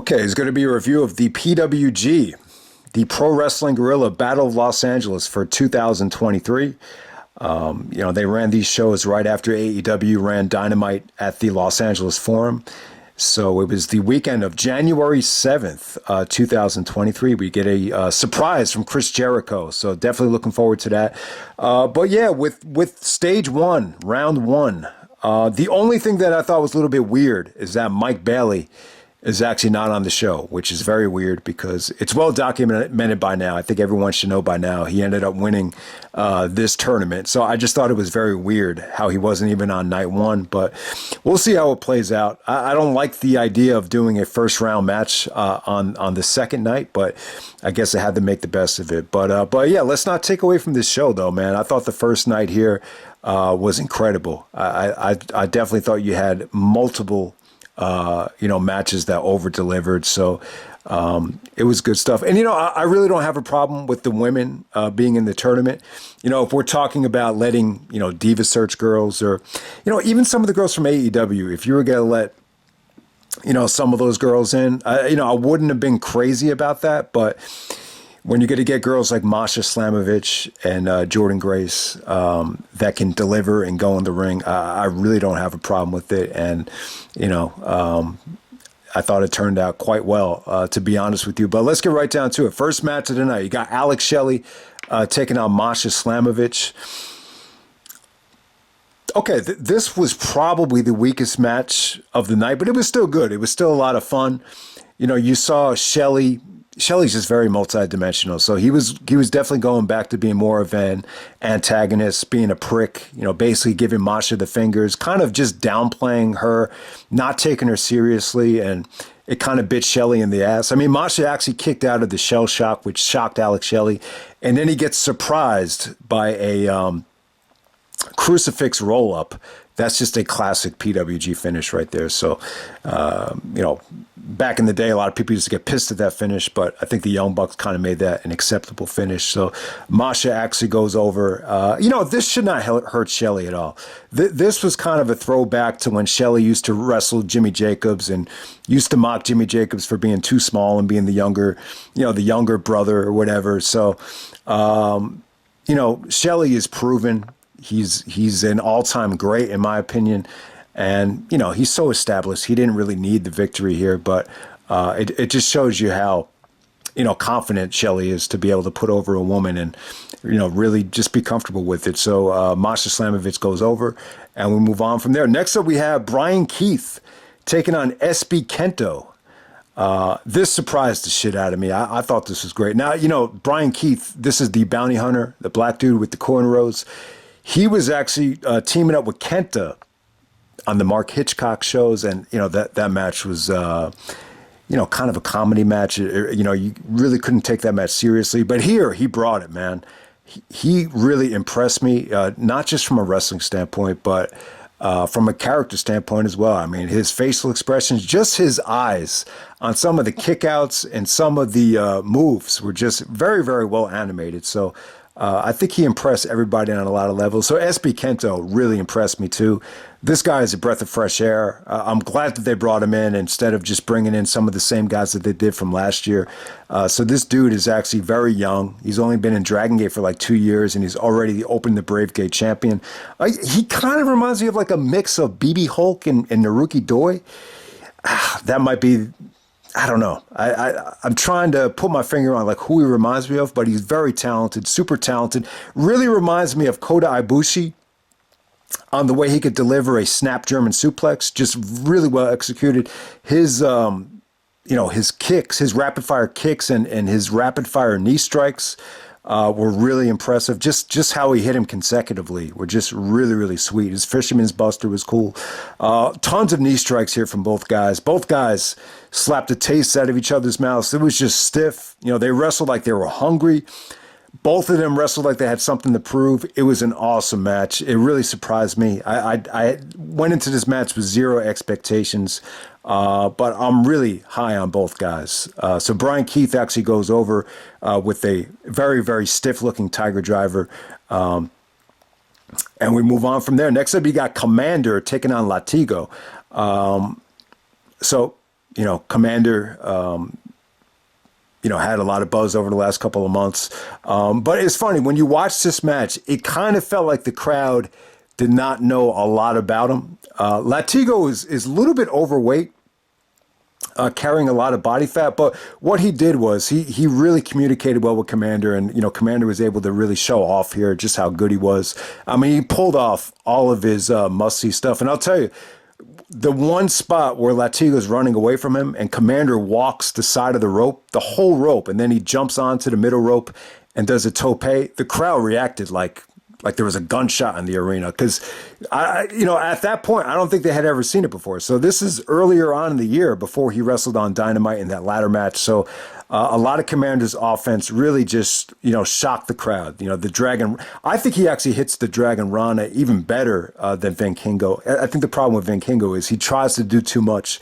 Okay, it's going to be a review of the PWG, the Pro Wrestling Guerrilla Battle of Los Angeles for 2023. They ran these shows right after AEW ran Dynamite at the Los Angeles Forum. So it was the weekend of January 7th, 2023. We get a surprise from Chris Jericho. So definitely looking forward to that. But yeah, with stage one, round one, the only thing that I thought was a little bit weird is that Mike Bailey is actually not on the show, which is very weird because it's well documented by now. I think everyone should know by now. He ended up winning this tournament. So I just thought it was very weird how he wasn't even on night one, but we'll see how it plays out. I don't like the idea of doing a first round match on the second night, but I guess I had to make the best of it. But yeah, let's not take away from this show though, man. I thought the first night here was incredible. I definitely thought you had multiple matches that over delivered. So it was good stuff. And, I really don't have a problem with the women being in the tournament. If we're talking about letting, Diva Search girls or, even some of the girls from AEW, if you were going to let, some of those girls in, I wouldn't have been crazy about that. But when you're going to get girls like Masha, Slamovich, and Jordynne Grace that can deliver and go in the ring, I really don't have a problem with it. And, I thought it turned out quite well, to be honest with you. But let's get right down to it. First match of the night, you got Shelley taking on Masha Slamovich. Okay, this was probably the weakest match of the night, but it was still good. It was still a lot of fun. You saw Shelley. Shelley's just very multidimensional. So he was definitely going back to being more of an antagonist, being a prick, basically giving Masha the fingers, kind of just downplaying her, not taking her seriously, and it kind of bit Shelley in the ass. I mean, Masha actually kicked out of the shell shock, which shocked Shelley, and then he gets surprised by a crucifix roll-up. That's just a classic PWG finish right there. So, back in the day, a lot of people used to get pissed at that finish, but I think the Young Bucks kind of made that an acceptable finish. So Masha actually goes over. This should not hurt Shelley at all. This was kind of a throwback to when Shelley used to wrestle Jimmy Jacobs and used to mock Jimmy Jacobs for being too small and being the younger brother or whatever. So, Shelley is proven. He's an all-time great, in my opinion. And, he's so established. He didn't really need the victory here, but it just shows you how, confident Shelley is to be able to put over a woman and, really just be comfortable with it. So Masha Slamovich goes over, and we move on from there. Next up, we have Bryan Keith taking on SB KENTo. This surprised the shit out of me. I thought this was great. Now, Bryan Keith, this is the bounty hunter, the black dude with the cornrows. He was actually teaming up with KENTo on the Mark Hitchcock shows, and that match was kind of a comedy match. You really couldn't take that match seriously, but here he brought it, man. He really impressed me, not just from a wrestling standpoint, but from a character standpoint as well. I mean, his facial expressions, just his eyes on some of the kickouts and some of the moves were just very, very well animated. So I think he impressed everybody on a lot of levels. So SB KENTo really impressed me too. This guy is a breath of fresh air. I'm glad that they brought him in instead of just bringing in some of the same guys that they did from last year. So this dude is actually very young. He's only been in Dragon Gate for like 2 years, and he's already the Open the Brave Gate champion. He kind of reminds me of like a mix of BB Hulk and Naruki Doi. That might be... I don't know. I'm trying to put my finger on like who he reminds me of, but he's very talented, super talented. Really reminds me of Kota Ibushi on the way he could deliver a snap German suplex, just really well executed. His, his kicks, his rapid fire kicks and his rapid fire knee strikes were really impressive. Just how he hit him consecutively were just really, really sweet. His Fisherman's Buster was cool. Tons of knee strikes here from both guys. Both guys slapped the taste out of each other's mouths. It was just stiff. They wrestled like they were hungry. Both of them wrestled like they had something to prove. It was an awesome match. It really surprised me. I went into this match with zero expectations, but I'm really high on both guys. So Bryan Keith actually goes over with a very, very stiff-looking Tiger Driver. And we move on from there. Next up, you got Komander taking on Latigo. So Komander, had a lot of buzz over the last couple of months. But it's funny, when you watch this match, it kind of felt like the crowd did not know a lot about him. Latigo is a little bit overweight, carrying a lot of body fat, but what he did was he really communicated well with Komander, and Komander was able to really show off here just how good he was. I mean, he pulled off all of his must-see stuff, and I'll tell you, the one spot where Latigo's running away from him and Komander walks the side of the rope, the whole rope, and then he jumps onto the middle rope and does a tope, the crowd reacted like there was a gunshot in the arena, because at that point, I don't think they had ever seen it before. So this is earlier on in the year before he wrestled on Dynamite in that ladder match. So a lot of Komander's offense really just, shocked the crowd. The Dragon, I think he actually hits the Dragon Rana even better than Vikingo. I think the problem with Vikingo is he tries to do too much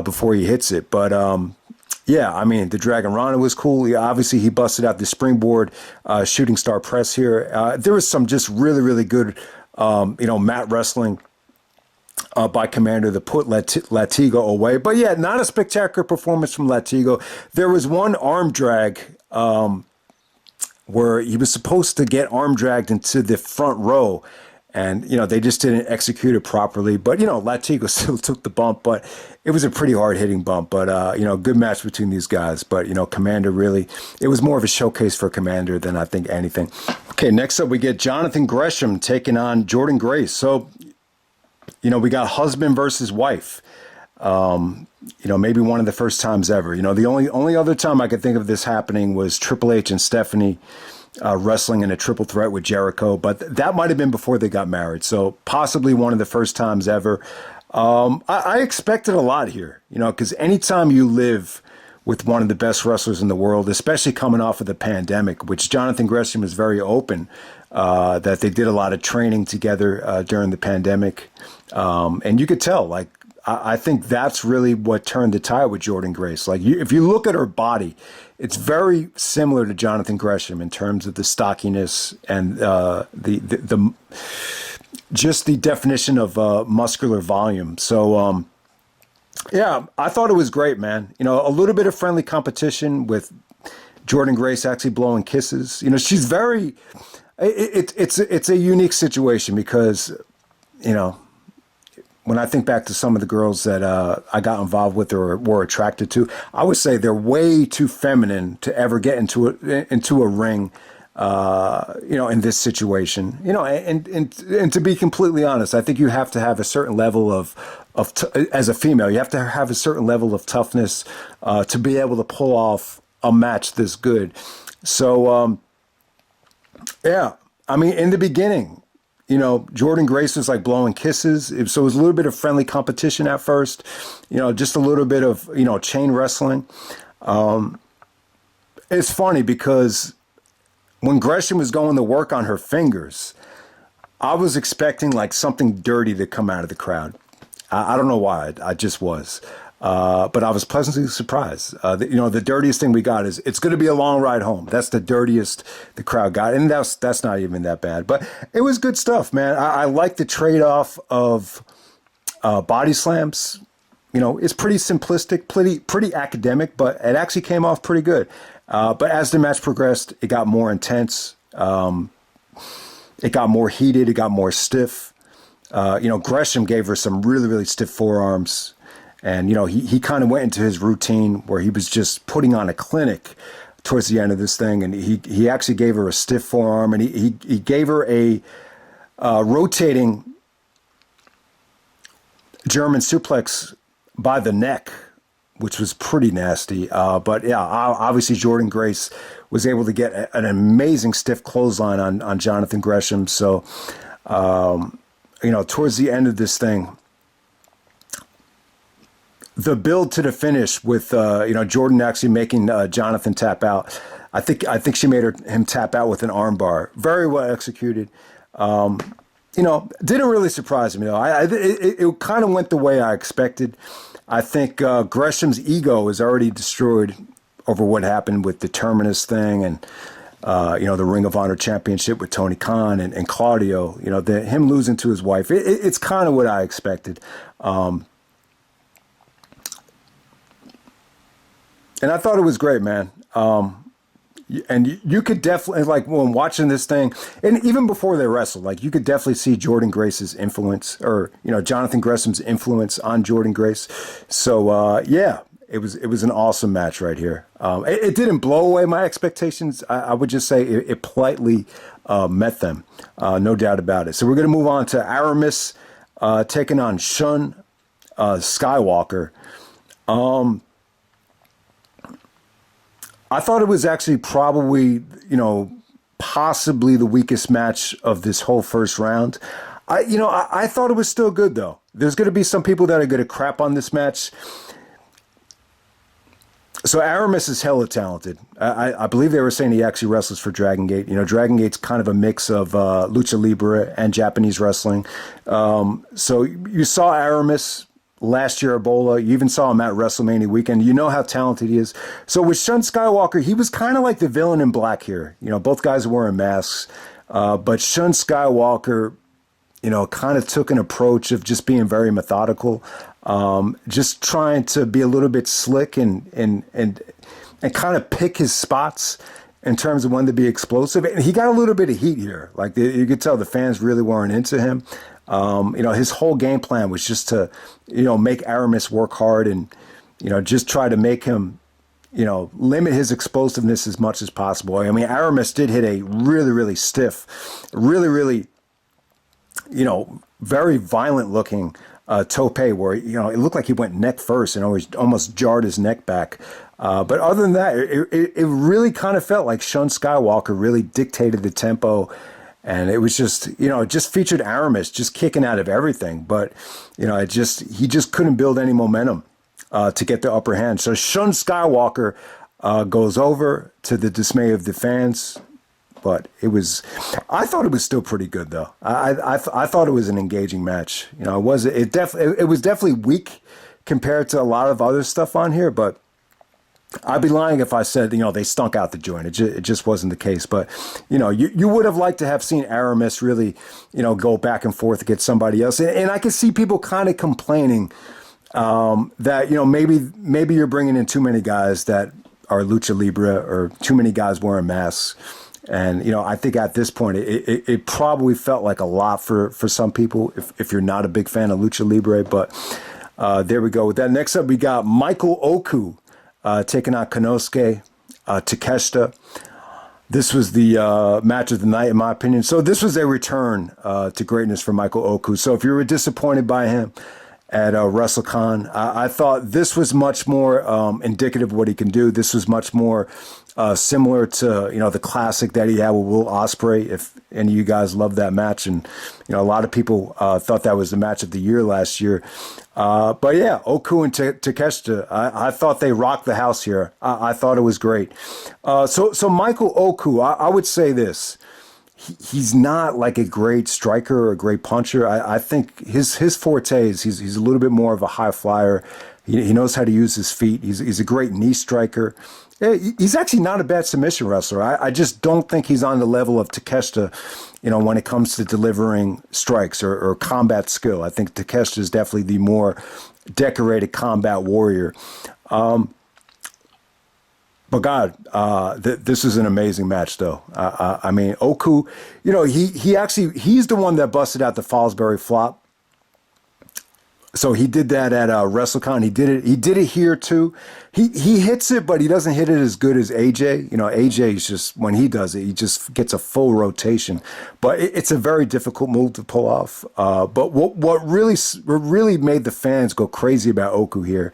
before he hits it. But yeah, I mean, the Dragon Rana was cool. Obviously, he busted out the springboard shooting star press here. There was some just really, really good, mat wrestling by Komander to put Latigo away. But yeah, not a spectacular performance from Latigo. There was one arm drag where he was supposed to get arm dragged into the front row, and, they just didn't execute it properly. But, Latigo still took the bump, but it was a pretty hard-hitting bump. But, good match between these guys. But, Komander really, it was more of a showcase for Komander than I think anything. Okay, next up we get Jonathan Gresham taking on Jordynne Grace. So, we got husband versus wife. Maybe one of the first times ever. The only other time I could think of this happening was Triple H and Stephanie wrestling in a triple threat with Jericho, but that might have been before they got married. So possibly one of the first times ever. I expected a lot here, because anytime you live with one of the best wrestlers in the world, especially coming off of the pandemic, which Jonathan Gresham was very open, that they did a lot of training together during the pandemic. And you could tell, I think that's really what turned the tide with Jordynne Grace. If you look at her body, it's very similar to Jonathan Gresham in terms of the stockiness and the just the definition of muscular volume. So yeah, I thought it was great, man. A little bit of friendly competition with Jordynne Grace actually blowing kisses. She's very. It's a unique situation because when I think back to some of the girls that I got involved with or were attracted to, I would say they're way too feminine to ever get into a ring, in this situation. And to be completely honest, I think you have to have a certain level of as a female, you have to have a certain level of toughness to be able to pull off a match this good. So, yeah, I mean, in the beginning, Jordynne Grace was blowing kisses. So it was a little bit of friendly competition at first, just a little bit of, chain wrestling. It's funny because when Gresham was going to work on her fingers, I was expecting something dirty to come out of the crowd. I don't know why. I just was. But I was pleasantly surprised. The dirtiest thing we got is it's going to be a long ride home. That's the dirtiest the crowd got. And that's not even that bad. But it was good stuff, man. I like the trade-off of body slams. It's pretty simplistic, pretty academic, but it actually came off pretty good. But as the match progressed, it got more intense. It got more heated. It got more stiff. Gresham gave her some really, really stiff forearms. And, he kind of went into his routine where he was just putting on a clinic towards the end of this thing. And he actually gave her a stiff forearm, and he gave her a rotating German suplex by the neck, which was pretty nasty. But yeah, obviously Jordynne Grace was able to get an amazing stiff clothesline on Jonathan Gresham. So, towards the end of this thing, the build to the finish with Jordynne actually making Jonathan tap out. I think she made him tap out with an armbar. Very well executed. Didn't really surprise me though. It kind of went the way I expected. I think Gresham's ego is already destroyed over what happened with the Terminus thing and the Ring of Honor Championship with Tony Khan and Claudio. Him losing to his wife. It's kind of what I expected. And I thought it was great, man. And you could definitely, like, when watching this thing, and even before they wrestled, like, you could definitely see Jordynne Grace's influence, or, you know, Jonathan Gresham's influence on Jordynne Grace. So yeah, it was an awesome match right here. It didn't blow away my expectations. I would just say it politely met them, no doubt about it. So we're going to move on to Aramis taking on Shun Skywalker. I thought it was actually probably, you know, possibly the weakest match of this whole first round. I thought it was still good, though. There's going to be some people that are going to crap on this match. So Aramis is hella talented. I believe they were saying he actually wrestles for Dragon Gate. You know, Dragon Gate's kind of a mix of lucha libre and Japanese wrestling. So you saw Aramis last year at BOLA. You even saw him at WrestleMania weekend. You know how talented he is. So with Shun Skywalker, he was kind of like the villain in black here. You know, both guys were wearing masks. But Shun Skywalker, you know, kind of took an approach of just being very methodical, just trying to be a little bit slick and kind of pick his spots in terms of when to be explosive. And he got a little bit of heat here. Like, you could tell the fans really weren't into him. You know, his whole game plan was just to, you know, make Aramis work hard and, you know, just try to make him, you know, limit his explosiveness as much as possible. I mean, Aramis did hit a really, really stiff, really, you know, very violent looking tope where, you know, it looked like he went neck first and almost jarred his neck back. But other than that, it really kind of felt like Shun Skywalker really dictated the tempo. And it was just, you know, it just featured Aramis just kicking out of everything. But, you know, he just couldn't build any momentum to get the upper hand. So Shun Skywalker goes over to the dismay of the fans. But I thought it was still pretty good, though. I thought it was an engaging match. You know, it was definitely weak compared to a lot of other stuff on here, but I'd be lying if I said, you know, they stunk out the joint. It just wasn't the case. But, you know, you would have liked to have seen Aramis really, you know, go back and forth to get somebody else. And I could see people kind of complaining that, you know, maybe you're bringing in too many guys that are lucha libre or too many guys wearing masks. And, you know, I think at this point, it probably felt like a lot for some people if you're not a big fan of lucha libre. But there we go with that. Next up, we got Michael Oku taking on Konosuke Takeshita. This was the match of the night, in my opinion. So this was a return to greatness for Michael Oku. So if you were disappointed by him at WrestleCon, I thought this was much more indicative of what he can do. This was much more similar to, you know, the classic that he had with Will Ospreay. If any of you guys loved that match, and, you know, a lot of people thought that was the match of the year last year. But yeah, Oku and Takeshita, I thought they rocked the house here. I thought it was great. So Michael Oku, I would say this. He's not like a great striker or a great puncher. I think his forte is he's a little bit more of a high flyer. He knows how to use his feet. He's a great knee striker. He's actually not a bad submission wrestler. I just don't think he's on the level of Takeshita, you know, when it comes to delivering strikes or combat skill. I think Takeshita is definitely the more decorated combat warrior. But God, this is an amazing match, though. I mean, Oku, you know, he's the one that busted out the Fosbury flop. So he did that at WrestleCon. He did it here too. He hits it, but he doesn't hit it as good as AJ. You know, AJ is just, when he does it, he just gets a full rotation. But it's a very difficult move to pull off. But what really made the fans go crazy about Oku here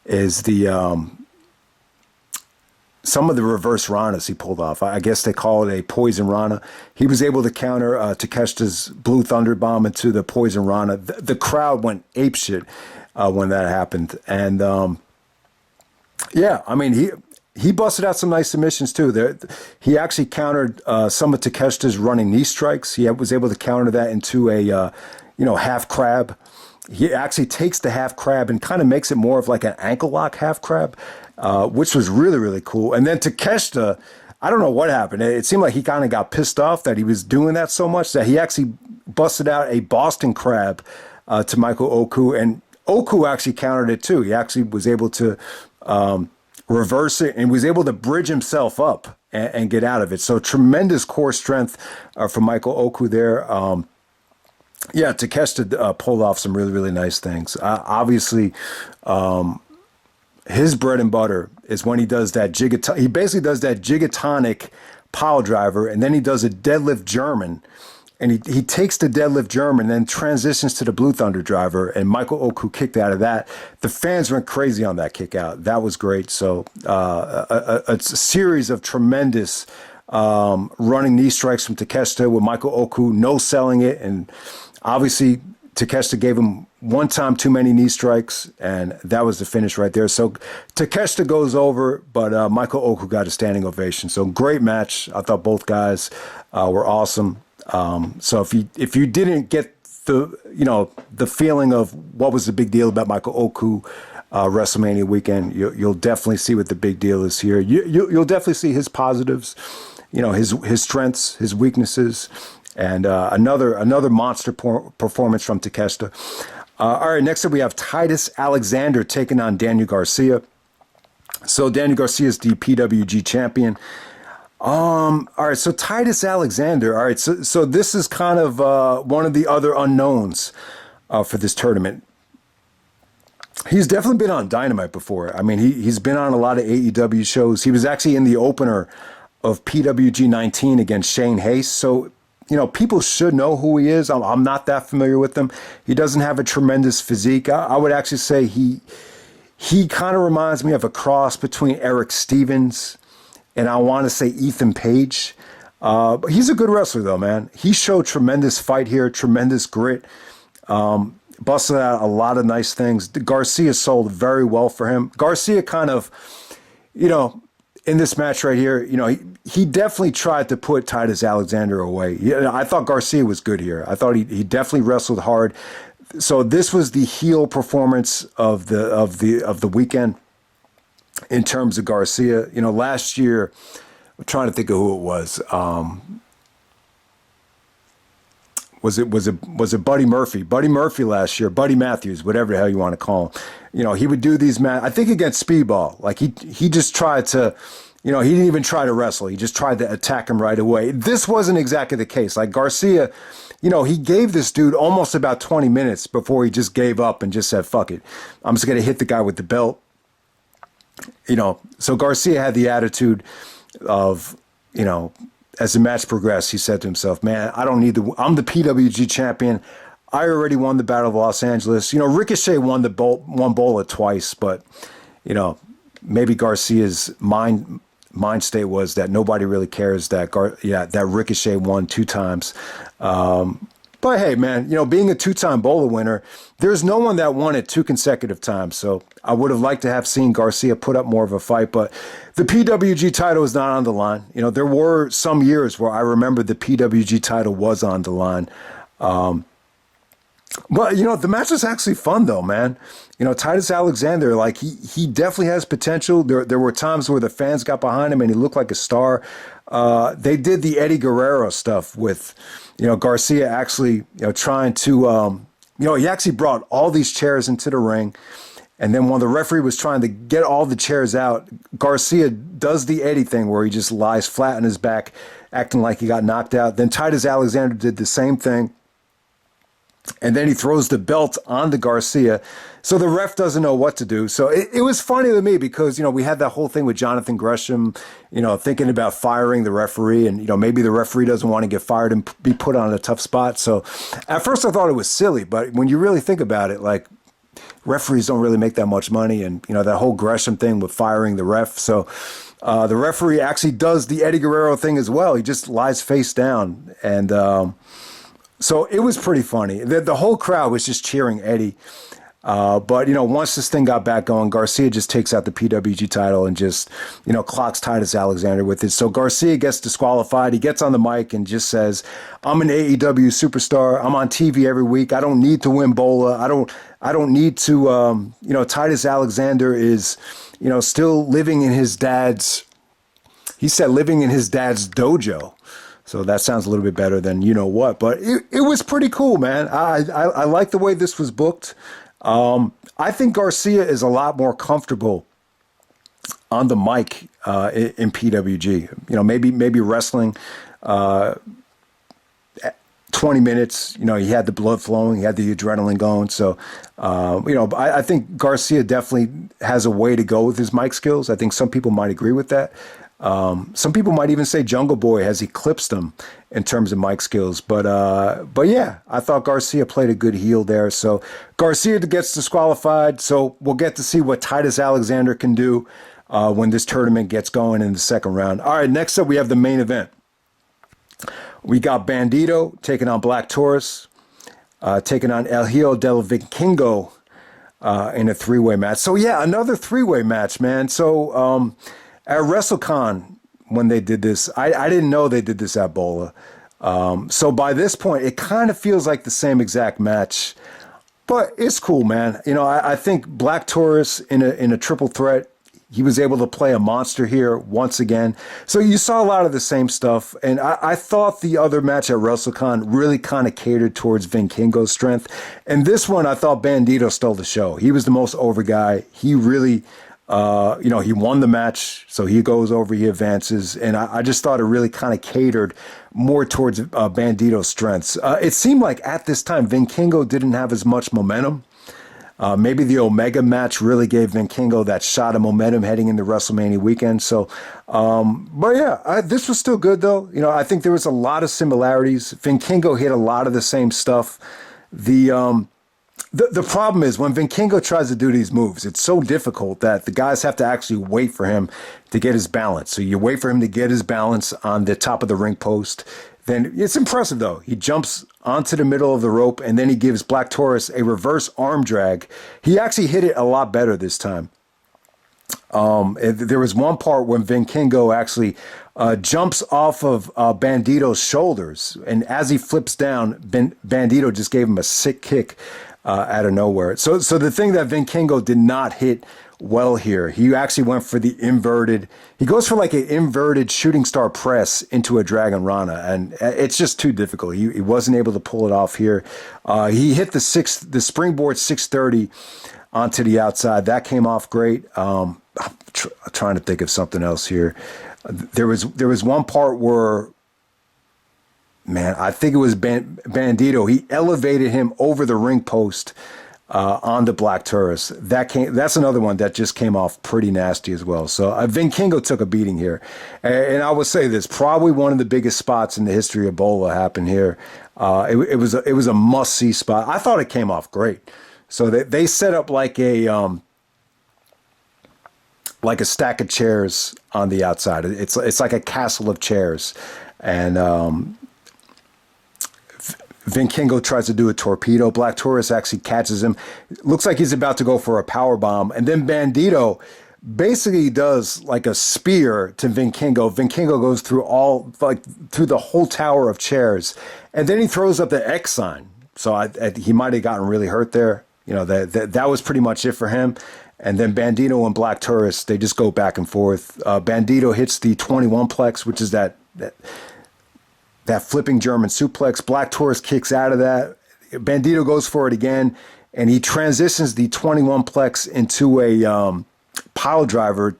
is some of the reverse Ranas he pulled off. I guess they call it a poison Rana. He was able to counter Takeshita's Blue Thunder Bomb into the poison Rana. The crowd went apeshit when that happened. And yeah, I mean, he busted out some nice submissions too. He actually countered some of Takeshita's running knee strikes. He was able to counter that into a half crab. He actually takes the half crab and kind of makes it more of like an ankle lock half crab, which was really, really cool. And then Takeshita, I don't know what happened. It seemed like he kind of got pissed off that he was doing that so much that he actually busted out a Boston crab to Michael Oku. And Oku actually countered it too. He actually was able to reverse it, and was able to bridge himself up and get out of it. So tremendous core strength from Michael Oku there. Yeah, Takeshita pulled off some really, really nice things. Obviously, his bread and butter is when he does that he basically does that gigatonic pile driver, and then he does a deadlift German, and he takes the deadlift German and then transitions to the Blue Thunder driver, and Michael Oku kicked out of that. The fans went crazy on that kick out. That was great. So a series of tremendous running knee strikes from Takeshita with Michael Oku no-selling it, and obviously Takeshita gave him one time too many knee strikes, and that was the finish right there. So Takeshita goes over, but Michael Oku got a standing ovation. So great match. I thought both guys were awesome. So if you didn't get the feeling of what was the big deal about Michael Oku WrestleMania weekend, you'll definitely see what the big deal is here. You'll definitely see his positives, his strengths, his weaknesses, and another monster performance from Takeshita. All right, next up we have Titus Alexander taking on Daniel Garcia. So Daniel Garcia is the PWG champion. All right, so Titus Alexander. All right, so this is kind of one of the other unknowns for this tournament. He's definitely been on Dynamite before. I mean, he's been on a lot of AEW shows. He was actually in the opener of PWG 19 against Shane Hayes. So, people should know who he is. I'm not that familiar with him. He doesn't have a tremendous physique. I would actually say he kind of reminds me of a cross between Eric Stevens and I want to say Ethan Page. But he's a good wrestler, though, man. He showed tremendous fight here, tremendous grit. Busted out a lot of nice things. Garcia sold very well for him. Garcia kind of, in this match right here, he definitely tried to put Titus Alexander away. I thought Garcia was good here. I thought he definitely wrestled hard. So this was the heel performance of the weekend in terms of Garcia. Last year, I'm trying to think of who it was. Was it Buddy Murphy? Buddy Murphy last year, Buddy Matthews, whatever the hell you want to call him. He would do these I think against Speedball. Like he just tried to, he didn't even try to wrestle. He just tried to attack him right away. This wasn't exactly the case. Like Garcia, he gave this dude almost about 20 minutes before he just gave up and just said, fuck it. I'm just going to hit the guy with the belt. So Garcia had the attitude of, as the match progressed, he said to himself, man, I don't need I'm the PWG champion. I already won the Battle of Los Angeles. Ricochet won BOLA twice, but, maybe Garcia's mind state was that nobody really cares that Ricochet won 2 times. But hey, man, being a 2-time BOLA winner, there's no one that won it 2 consecutive times. So I would have liked to have seen Garcia put up more of a fight, but the PWG title is not on the line. There were some years where I remember the PWG title was on the line. But, the match was actually fun, though, man. Titus Alexander, like, he definitely has potential. There were times where the fans got behind him and he looked like a star. They did the Eddie Guerrero stuff with, Garcia actually, trying to, he actually brought all these chairs into the ring. And then when the referee was trying to get all the chairs out, Garcia does the Eddie thing where he just lies flat on his back, acting like he got knocked out. Then Titus Alexander did the same thing. And then he throws the belt onto Garcia. So the ref doesn't know what to do. So it was funny to me because, we had that whole thing with Jonathan Gresham, thinking about firing the referee. And, maybe the referee doesn't want to get fired and be put on a tough spot. So at first I thought it was silly. But when you really think about it, like, referees don't really make that much money. And, that whole Gresham thing with firing the ref. So the referee actually does the Eddie Guerrero thing as well. He just lies face down. And so it was pretty funny. The whole crowd was just cheering Eddie. But, once this thing got back going, Garcia just takes out the PWG title and just, clocks Titus Alexander with it. So Garcia gets disqualified. He gets on the mic and just says, I'm an AEW superstar. I'm on TV every week. I don't need to win BOLA. I don't need to, Titus Alexander is, still living in his dad's, he said living in his dad's dojo. So that sounds a little bit better than what, but it was pretty cool, man. I like the way this was booked. I think Garcia is a lot more comfortable on the mic in PWG. You know, maybe wrestling 20 minutes. You know, he had the blood flowing, he had the adrenaline going. So, you know, I think Garcia definitely has a way to go with his mic skills. I think some people might agree with that. Some people might even say Jungle Boy has eclipsed him in terms of mic skills. But yeah, I thought Garcia played a good heel there. So Garcia gets disqualified. So we'll get to see what Titus Alexander can do when this tournament gets going in the second round. All right, next up we have the main event. We got Bandido taking on Black Taurus, taking on El Hijo del Vikingo in a three-way match. So yeah, another three-way match, man. So at WrestleCon, when they did this, I didn't know they did this at BOLA. So by this point, it kind of feels like the same exact match, but it's cool, man. You know, I think Black Taurus in a triple threat, he was able to play a monster here once again. So you saw a lot of the same stuff. And I thought the other match at WrestleCon really kind of catered towards Vikingo's strength. And this one, I thought Bandido stole the show. He was the most over guy. He really, you know, he won the match. So he goes over, he advances. And I just thought it really kind of catered more towards Bandido's strengths. It seemed like at this time, Vikingo didn't have as much momentum. Maybe the Omega match really gave Vikingo that shot of momentum heading into WrestleMania weekend. So, but yeah, this was still good though. You know, I think there was a lot of similarities. Vikingo hit a lot of the same stuff. The problem is when Vikingo tries to do these moves, it's so difficult that the guys have to actually wait for him to get his balance. So you wait for him to get his balance on the top of the ring post. Then it's impressive though. He jumps onto the middle of the rope and then he gives Black Taurus a reverse arm drag. He actually hit it a lot better this time. There was one part when Vikingo actually jumps off of Bandido's shoulders, and as he flips down, Bandido just gave him a sick kick out of nowhere. So the thing that Vikingo did not hit well here, he actually went for the inverted. He goes for like an inverted shooting star press into a Dragon Rana, and it's just too difficult. He wasn't able to pull it off here. He hit the springboard 630 onto the outside. That came off great. I'm trying to think of something else here. There was one part where, man, I think it was Bandido. He elevated him over the ring post on the Black Taurus. That's another one that just came off pretty nasty as well. So Vikingo took a beating here. And I would say this, probably one of the biggest spots in the history of BOLA happened here. It was a must-see spot. I thought it came off great. So they set up like a stack of chairs on the outside. It's like a castle of chairs. And Vikingo tries to do a torpedo. Black Taurus actually catches him. Looks like he's about to go for a power bomb. And then Bandido basically does like a spear to Vikingo. Vikingo goes through through the whole tower of chairs. And then he throws up the X sign. So he might have gotten really hurt there. You know, that was pretty much it for him. And then Bandido and Black Taurus, they just go back and forth. Bandido hits the 21 plex, which is that flipping German suplex. Black Taurus kicks out of that. Bandido goes for it again, and he transitions the 21 plex into a pile driver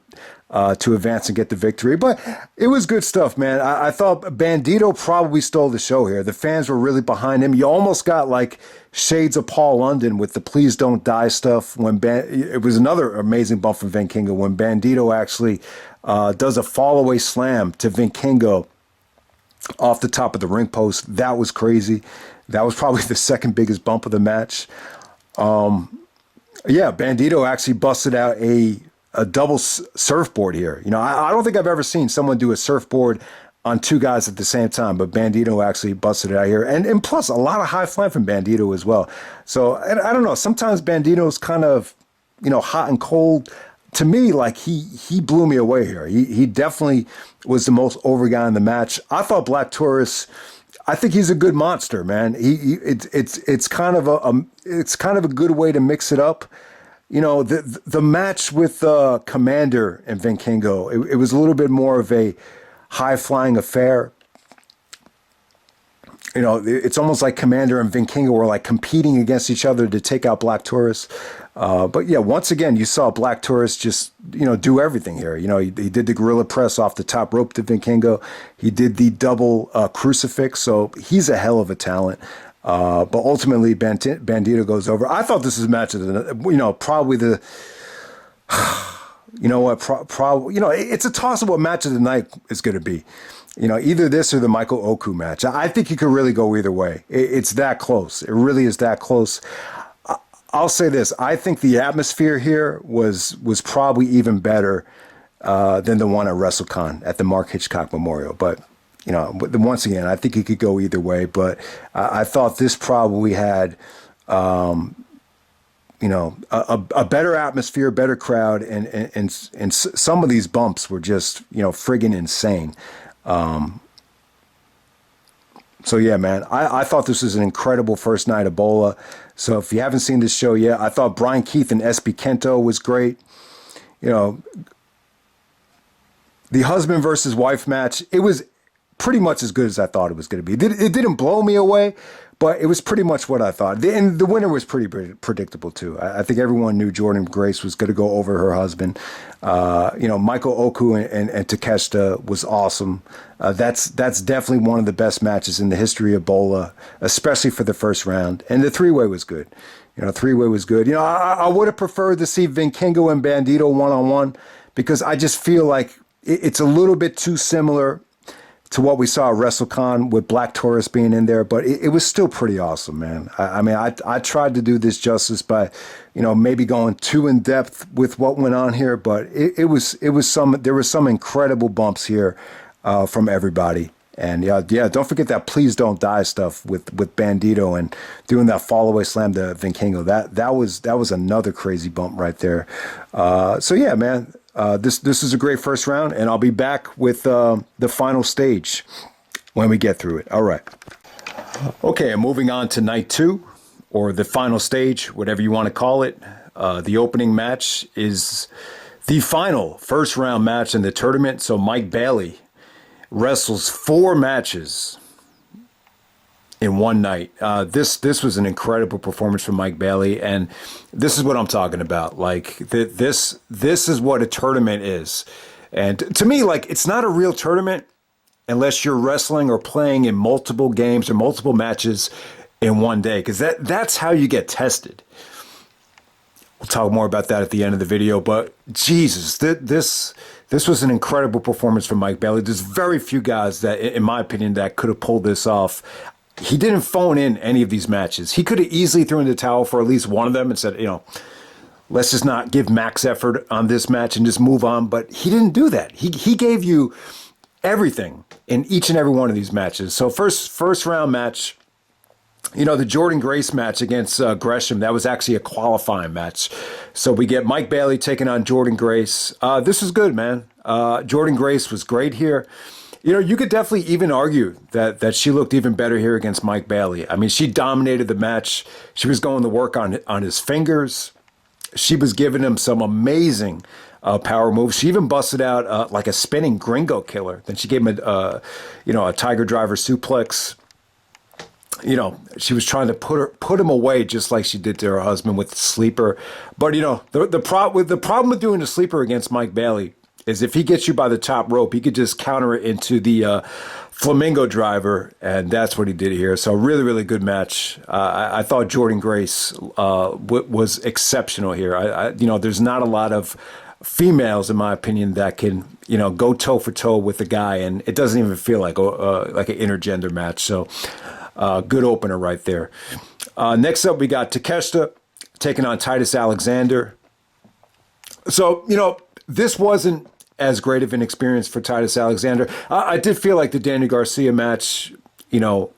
to advance and get the victory. But it was good stuff, man. I thought Bandido probably stole the show here. The fans were really behind him. You almost got like shades of Paul London with the "Please Don't Die" stuff. It was another amazing bump from Vikingo when Bandido actually does a fall away slam to Vikingo off the top of the ring post. That was crazy. That was probably the second biggest bump of the match. Yeah, Bandido actually busted out a double surfboard here. You know, I don't think I've ever seen someone do a surfboard on two guys at the same time, but Bandido actually busted it out here. And plus, a lot of high flying from Bandido as well. So, and I don't know, sometimes Bandido's kind of, you know, hot and cold. To me, like he blew me away here. He definitely was the most over guy in the match. I thought Black Taurus, I think he's a good monster, man. It's kind of a good way to mix it up. You know, the match with Komander and Vikingo, it was a little bit more of a high flying affair. you know, it's almost like Komander and Vikingo were like competing against each other to take out Black Taurus. But yeah, once again, you saw Black Taurus just, you know, do everything here. You know, he did the gorilla press off the top rope to Vikingo. He did the double crucifix. So he's a hell of a talent. But ultimately, Bandido goes over. I thought this was a match of the, you know, probably the, you know what, probably, you know, it's a toss of what match of the night is going to be. You know, either this or the Michael Oku match. I think you could really go either way. It's that close. It really is that close. I'll say this. I think the atmosphere here was probably even better than the one at WrestleCon at the Mark Hitchcock Memorial. But, you know, once again, I think you could go either way. But I thought this probably had, you know, a better atmosphere, better crowd. And some of these bumps were just, you know, friggin' insane. So yeah, man, I thought this was an incredible first night of BOLA. So if you haven't seen this show yet, I thought Bryan Keith and SB KENTo was great. You know, the husband versus wife match, it was pretty much as good as I thought it was going to be. It didn't blow me away, but it was pretty much what I thought. And the winner was pretty predictable too. I think everyone knew Jordynne Grace was going to go over her husband. You know, Michael Oku and Takeshita was awesome. That's definitely one of the best matches in the history of BOLA, especially for the first round. And the three-way was good. You know, three-way was good. You know, I would have preferred to see Vikingo and Bandido one-on-one because I just feel like it's a little bit too similar to what we saw at WrestleCon with Black Taurus being in there, but it was still pretty awesome, man. I mean, I tried to do this justice by, you know, maybe going too in depth with what went on here, but there was some incredible bumps here from everybody. And yeah, don't forget that Please Don't Die stuff with Bandido and doing that fall away slam to Vikingo. That was another crazy bump right there. So yeah, man. This is a great first round, and I'll be back with the final stage when we get through it. All right. Okay, and moving on to night 2, or the final stage, whatever you want to call it. The opening match is the final first round match in the tournament. So Mike Bailey wrestles 4 matches in one night. This was an incredible performance from Mike Bailey, and this is what I'm talking about. Like this is what a tournament is, and to me, like, it's not a real tournament unless you're wrestling or playing in multiple games or multiple matches in one day, because that's how you get tested. We'll talk more about that at the end of the video, but Jesus, this was an incredible performance from Mike Bailey. There's very few guys that, in my opinion, that could have pulled this off. He didn't phone in any of these matches. He could have easily thrown in the towel for at least one of them and said, you know, let's just not give max effort on this match and just move on. But he didn't do that. He gave you everything in each and every one of these matches. So first round match, you know, the Jordynne Grace match against Gresham, that was actually a qualifying match. So we get Mike Bailey taking on Jordynne Grace. This is good, man. Jordynne Grace was great here. You know, you could definitely even argue that she looked even better here against Mike Bailey. I mean, she dominated the match. She was going to work on his fingers. She was giving him some amazing power moves. She even busted out like a spinning gringo killer. Then she gave him a tiger driver suplex. You know, she was trying to put him away just like she did to her husband with the sleeper. But, you know, the problem with doing the sleeper against Mike Bailey is if he gets you by the top rope, he could just counter it into the flamingo driver, and that's what he did here. So really, really good match. I thought Jordynne Grace was exceptional here. You know, there's not a lot of females, in my opinion, that can, you know, go toe for toe with the guy, and it doesn't even feel like an intergender match. So good opener right there. Next up, we got Takeshita taking on Titus Alexander. So, you know, this wasn't as great of an experience for Titus Alexander. I did feel like the Danny Garcia match, you know,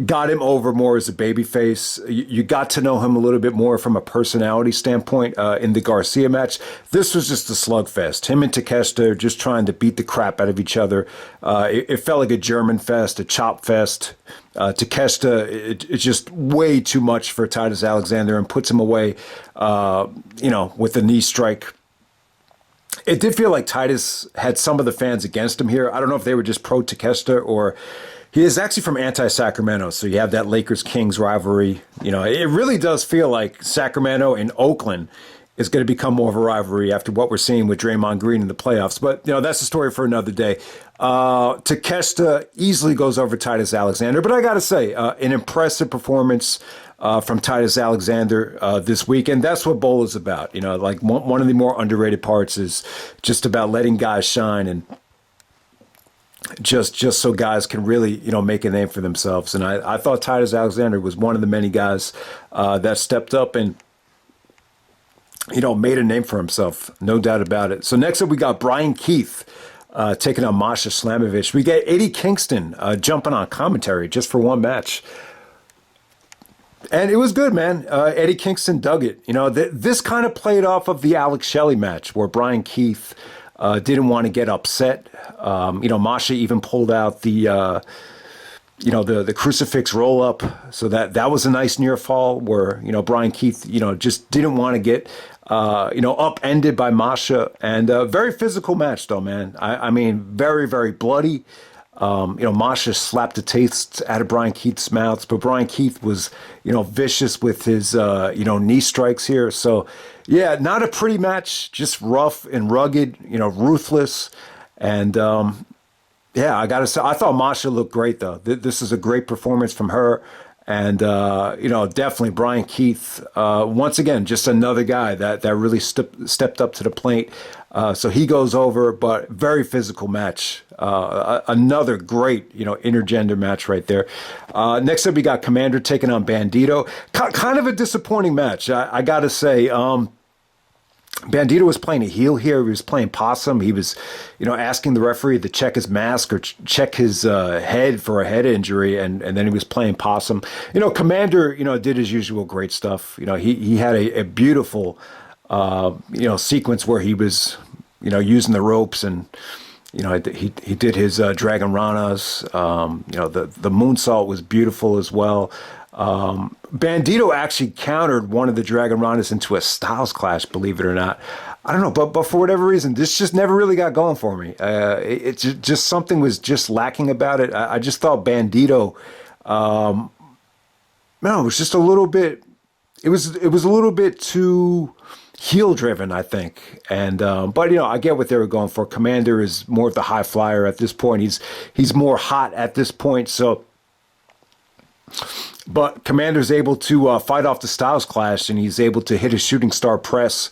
got him over more as a babyface. You got to know him a little bit more from a personality standpoint in the Garcia match. This was just a slugfest. Him and Takeshita just trying to beat the crap out of each other. It felt like a German fest, a chop fest. Takeshita, it's just way too much for Titus Alexander and puts him away, you know, with the knee strike. It did feel like Titus had some of the fans against him here. I don't know if they were just pro Takeshita or He is actually from anti-Sacramento, so you have that Lakers-Kings rivalry. You know, it really does feel like Sacramento and Oakland is going to become more of a rivalry after what we're seeing with Draymond Green in the playoffs. But, you know, that's a story for another day. Takeshita easily goes over Titus Alexander. But I got to say, an impressive performance from Titus Alexander this week. And that's what BOLA is about. You know, like one of the more underrated parts is just about letting guys shine and just so guys can really, you know, make a name for themselves. And I thought Titus Alexander was one of the many guys that stepped up and, you know, made a name for himself. No doubt about it. So next up, we got Bryan Keith taking on Masha Slamovich. We get Eddie Kingston jumping on commentary just for one match. And it was good, man. Eddie Kingston dug it. You know, this kind of played off of the Alex Shelley match where Bryan Keith didn't want to get upset. You know, Masha even pulled out the crucifix roll up. So that was a nice near fall where, you know, Bryan Keith, you know, just didn't want to get, upended by Masha. And very physical match, though, man. I mean, very, very bloody. You know, Masha slapped the taste out of Bryan Keith's mouth, but Bryan Keith was, you know, vicious with his, knee strikes here. So, yeah, not a pretty match, just rough and rugged, you know, ruthless. And, yeah, I got to say, I thought Masha looked great, though. This is a great performance from her. And, definitely Bryan Keith, once again, just another guy that really stepped up to the plate. So he goes over, but very physical match. Another great, you know, intergender match right there. Next up, we got Komander taking on Bandido. Kind of a disappointing match, I got to say. Bandido was playing a heel here. He was playing possum. He was, you know, asking the referee to check his mask or check his head for a head injury, and then he was playing possum. You know, Komander, you know, did his usual great stuff. You know, he had a beautiful, sequence where he was, you know, using the ropes and, you know, he did his Dragon Ranas. The moonsault was beautiful as well. Bandido actually countered one of the Dragon Ranas into a Styles Clash, believe it or not. I don't know, but for whatever reason, this just never really got going for me. It just something was just lacking about it. I just thought Bandido, it was just a little bit. It was a little bit too heel driven, I think. And but you know, I get what they were going for. Komander is more of the high flyer at this point. He's more hot at this point. So, but Komander's able to fight off the Styles Clash, and he's able to hit a shooting star press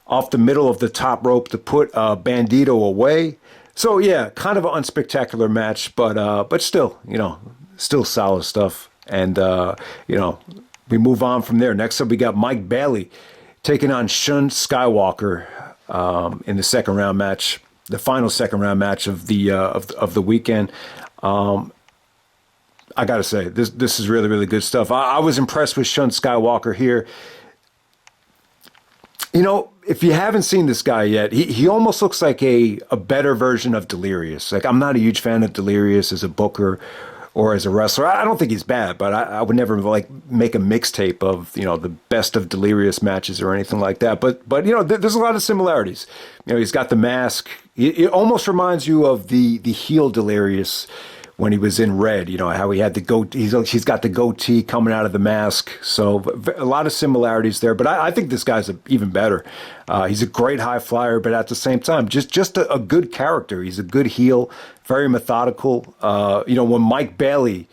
off the middle of the top rope to put Bandido away. So yeah, kind of an unspectacular match, but still, you know, still solid stuff. And we move on from there. Next up, we got Mike Bailey taking on Shun Skywalker in the second round match, the final second round match of the weekend. I gotta say, this is really, really good stuff. I was impressed with Shun Skywalker here. You know, if you haven't seen this guy yet, he almost looks like a better version of Delirious. Like, I'm not a huge fan of Delirious as a booker or as a wrestler. I don't think he's bad, but I would never like make a mixtape of, you know, the best of Delirious matches or anything like that. But you know, there's a lot of similarities. You know, he's got the mask. It almost reminds you of the heel Delirious when he was in Red, you know, how he had the goatee. He's got the goatee coming out of the mask. So a lot of similarities there. But I think this guy's even better. He's a great high flyer, but at the same time, just a good character. He's a good heel, very methodical. You know, when Mike Bailey,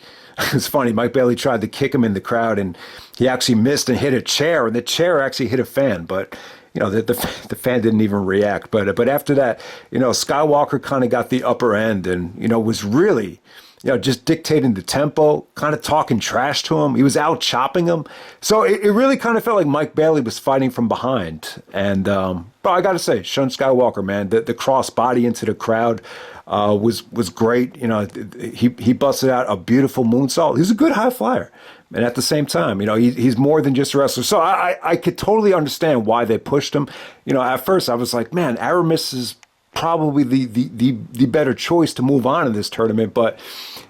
it's funny, Mike Bailey tried to kick him in the crowd, and he actually missed and hit a chair, and the chair actually hit a fan. But you know, the fan didn't even react. But after that, you know, Skywalker kind of got the upper end and, you know, was really, you know, just dictating the tempo, kind of talking trash to him. He was out chopping him. So it really kind of felt like Mike Bailey was fighting from behind. And but I got to say, Shun Skywalker, man, the cross body into the crowd was great. You know, he busted out a beautiful moonsault. He's a good high flyer. And at the same time, you know, he's more than just a wrestler. So I could totally understand why they pushed him. You know, at first I was like, man, Aramis is probably the better choice to move on in this tournament. But,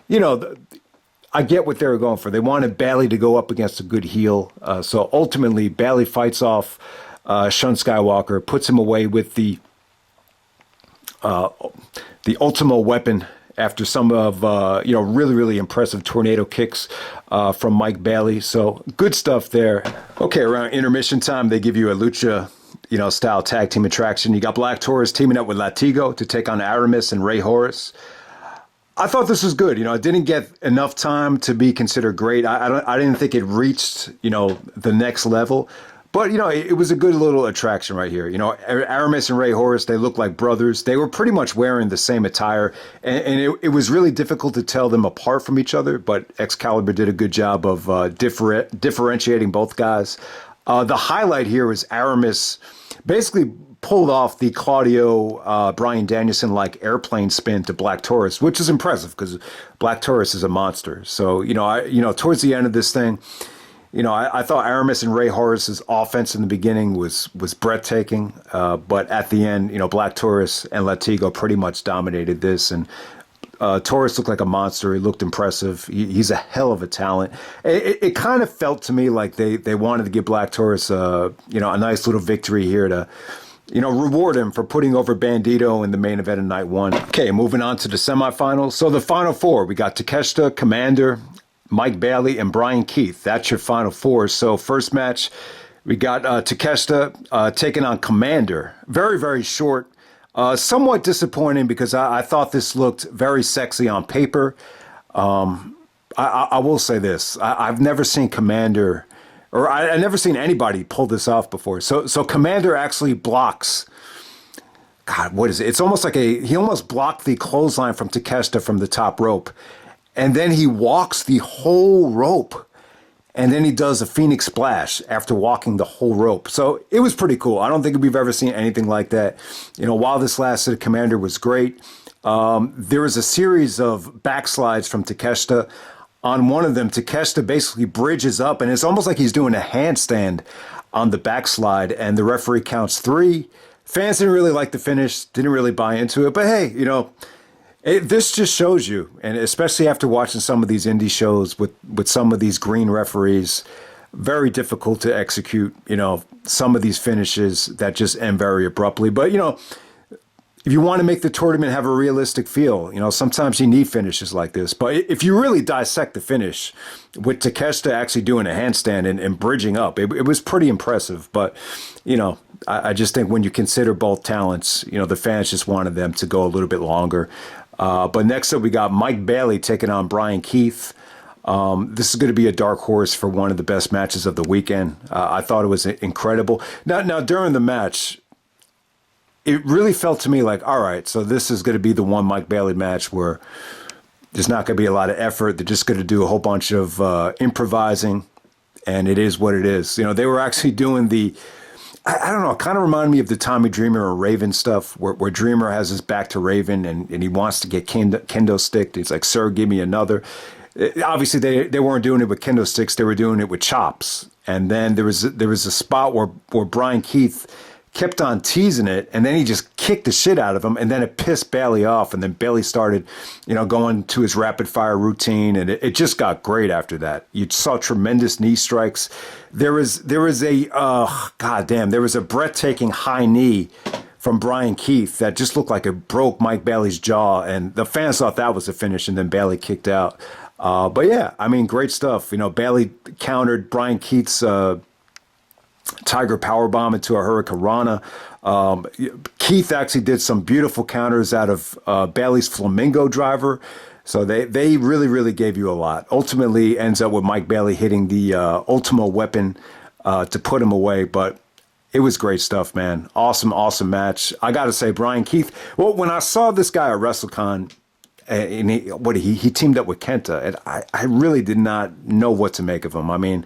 you know, I get what they were going for. They wanted Bailey to go up against a good heel. So ultimately, Bailey fights off Shun Skywalker, puts him away with the Ultimo weapon after some of, really, really impressive tornado kicks from Mike Bailey. So good stuff there. Okay, around intermission time, they give you a lucha, style tag team attraction. You got Black Taurus teaming up with Latigo to take on Aramis and Ray Horus. I thought this was good. It didn't get enough time to be considered great. I didn't think it reached, the next level. But, it was a good little attraction right here. Aramis and Ray Horus, they look like brothers. They were pretty much wearing the same attire. And it was really difficult to tell them apart from each other. But Excalibur did a good job of differentiating both guys. The highlight here was Aramis basically pulled off the Claudio Bryan Danielson-like airplane spin to Black Taurus, which is impressive because Black Taurus is a monster. So, towards the end of this thing, I thought Aramis and Ray Horus's offense in the beginning was breathtaking. But at the end, Black Taurus and Latigo pretty much dominated this. And Taurus looked like a monster. He looked impressive. He's a hell of a talent. It kind of felt to me like they wanted to give Black Taurus, a nice little victory here to, reward him for putting over Bandido in the main event of night one. Okay, moving on to the semifinals. So the final four, we got Takeshita, Komander, Mike Bailey, and Brian Keith. That's your final four. So first match, we got Takeshita taking on Komander. Very, very short. Somewhat disappointing because I thought this looked very sexy on paper. I will say this. I've never seen Komander, or I never seen anybody pull this off before. So Komander actually blocks. God, what is it? It's almost like he almost blocked the clothesline from Takeshita from the top rope. And then he walks the whole rope. And then he does a Phoenix Splash after walking the whole rope. So it was pretty cool. I don't think we've ever seen anything like that. While this lasted, Komander was great. There was a series of backslads from Takeshita. On one of them, Takeshita basically bridges up, and it's almost like he's doing a handstand on the backslide, and the referee counts 3. Fans didn't really like the finish, didn't really buy into it. But hey, this just shows you, and especially after watching some of these indie shows with some of these green referees, very difficult to execute, some of these finishes that just end very abruptly. But, if you want to make the tournament have a realistic feel, sometimes you need finishes like this. But if you really dissect the finish with Takeshita actually doing a handstand and bridging up, it was pretty impressive. But, I just think when you consider both talents, the fans just wanted them to go a little bit longer. But next up, we got Mike Bailey taking on Brian Keith. This is going to be a dark horse for one of the best matches of the weekend. I thought it was incredible. Now during the match, it really felt to me like, all right, so this is going to be the one Mike Bailey match where there's not going to be a lot of effort. They're just going to do a whole bunch of improvising, and it is what it is. They were actually doing I don't know, it kind of reminded me of the Tommy Dreamer or Raven stuff where Dreamer has his back to Raven and he wants to get kendo sticked. He's like, sir, give me another. Obviously, they weren't doing it with kendo sticks. They were doing it with chops. And then there was a spot where Brian Keith kept on teasing it, and then he just kicked the shit out of him, and then it pissed Bailey off, and then Bailey started, going to his rapid fire routine, and it just got great after that. You saw tremendous knee strikes. There was a breathtaking high knee from Brian Keith that just looked like it broke Mike Bailey's jaw, and the fans thought that was a finish, and then Bailey kicked out. But yeah, great stuff. Bailey countered Brian Keith's Tiger Powerbomb into a Hurricane Rana. Keith actually did some beautiful counters out of Bailey's Flamingo driver. So they really, really gave you a lot. Ultimately ends up with Mike Bailey hitting the Ultimo weapon to put him away. But it was great stuff, man. Awesome, awesome match. I got to say, Brian Keith, well, when I saw this guy at WrestleCon, and he teamed up with KENTo, and I really did not know what to make of him.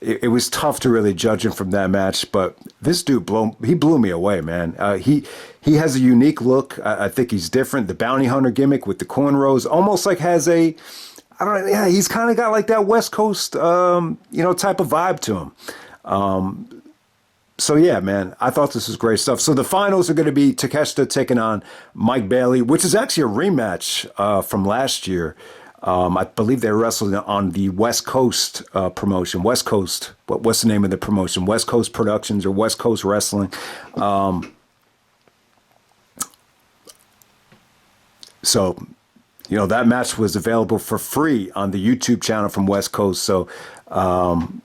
It was tough to really judge him from that match, but this dude blew me away, man. He has a unique look. I think he's different. The bounty hunter gimmick with the cornrows almost like has he's kind of got like that West Coast, type of vibe to him. So yeah, man, I thought this was great stuff. So the finals are going to be Takeshita taking on Mike Bailey, which is actually a rematch from last year. I believe they wrestled on the West Coast promotion. West Coast, what's the name of the promotion? West Coast Productions or West Coast Wrestling. So that match was available for free on the YouTube channel from West Coast. So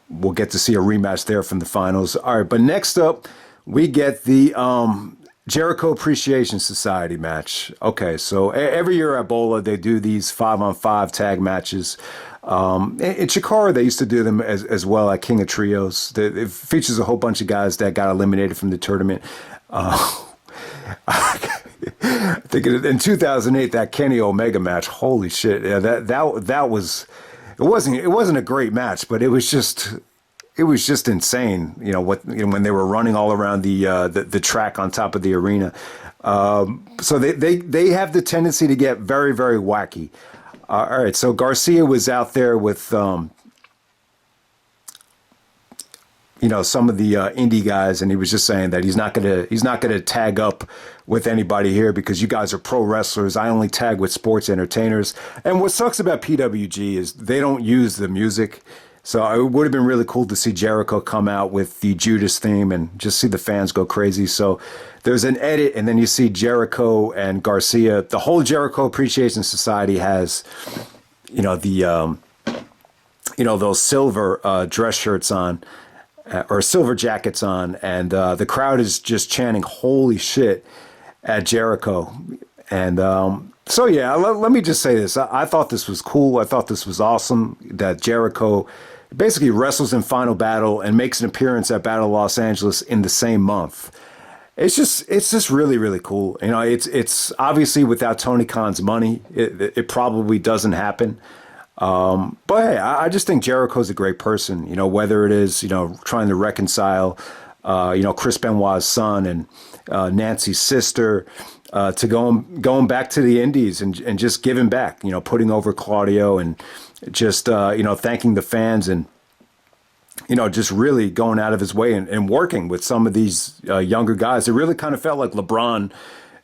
we'll get to see a rematch there from the finals. All right, but next up, we get the Jericho Appreciation Society match. Okay, so every year at BOLA, they do these 5-on-5 tag matches. In Chikara, they used to do them as well at King of Trios. It features a whole bunch of guys that got eliminated from the tournament. I think in 2008, that Kenny Omega match, holy shit, yeah, that was, it wasn't a great match, but it was just insane. When they were running all around the track on top of the arena. So they have the tendency to get very, very wacky. All right, so Garcia was out there with some of the indie guys, and he was just saying that he's not gonna tag up with anybody here because you guys are pro wrestlers. I only tag with sports entertainers. And what sucks about PWG is they don't use the music. So it would have been really cool to see Jericho come out with the Judas theme and just see the fans go crazy. So there's an edit, and then you see Jericho and Garcia. The whole Jericho Appreciation Society has, those silver dress shirts on, or silver jackets on, and the crowd is just chanting "Holy shit" at Jericho. And so yeah, let me just say this: I thought this was cool. I thought this was awesome that Jericho basically wrestles in Final Battle and makes an appearance at Battle of Los Angeles in the same month. It's just really, really cool. It's obviously without Tony Khan's money, it probably doesn't happen. But hey, I just think Jericho's a great person. Whether it is trying to reconcile, Chris Benoit's son and Nancy's sister, to going back to the Indies and just giving back. Putting over Claudio and just thanking the fans and just really going out of his way and working with some of these younger guys. It really kind of felt like LeBron